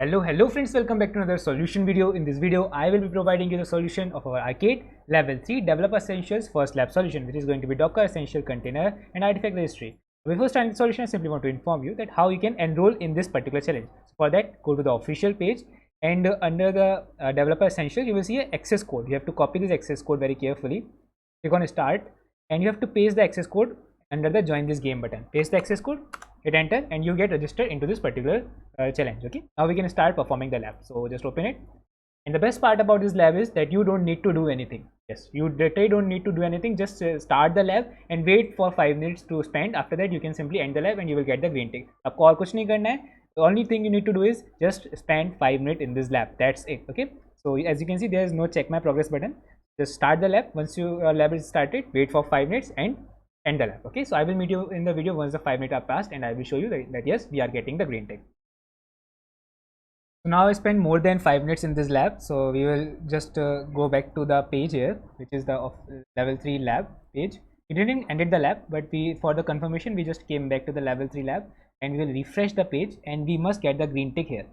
Hello friends, welcome back to another solution video. In this video, I will be providing you the solution of our arcade level 3 developer essentials first lab solution, which is going to be Docker essential container and artifact registry. Before starting the solution, I simply want to inform you that how you can enroll in this particular challenge. So for that, go to the official page and under the developer essential, you will see an access code. You have to copy this access code very carefully. Click on start and you have to paste the access code under the join this game button. Paste the access code, hit enter, and you get registered into this particular challenge. Okay, now we can start performing the lab. So just open it, and the best part about this lab is that you don't need to do anything. Yes, you literally don't need to do anything. Just start the lab and wait for 5 minutes to spend. After that, you can simply end the lab and you will get the green tick. आपको और कुछ नहीं करना है. The only thing you need to do is just spend 5 minutes in this lab. That's it. Okay, so as you can see, there is no check my progress button. Just start the lab. Once your lab is started, wait for 5 minutes and end the lab. Okay, so I will meet you in the video once the 5 minutes are passed, and I will show you that yes, we are getting the green tick. So now I spent more than 5 minutes in this lab, so we will just go back to the page here, which is the level 3 lab page. We didn't ended the lab, but for the confirmation we just came back to the level 3 lab, and we will refresh the page, and we must get the green tick here.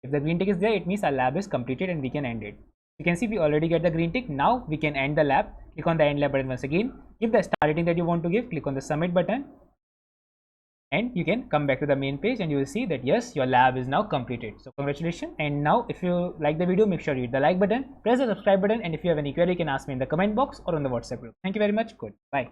If the green tick is there, it means our lab is completed and we can end it. You can see we already get the green tick. Now we can end the lab. Click on the end lab button once again. Give the start rating that you want to give. Click on the submit button, and you can come back to the main page and you will see that yes, your lab is now completed. So congratulations. And now if you like the video, make sure you hit the like button, press the subscribe button, and if you have any query, you can ask me in the comment box or on the WhatsApp group. Thank you very much. Good. Bye.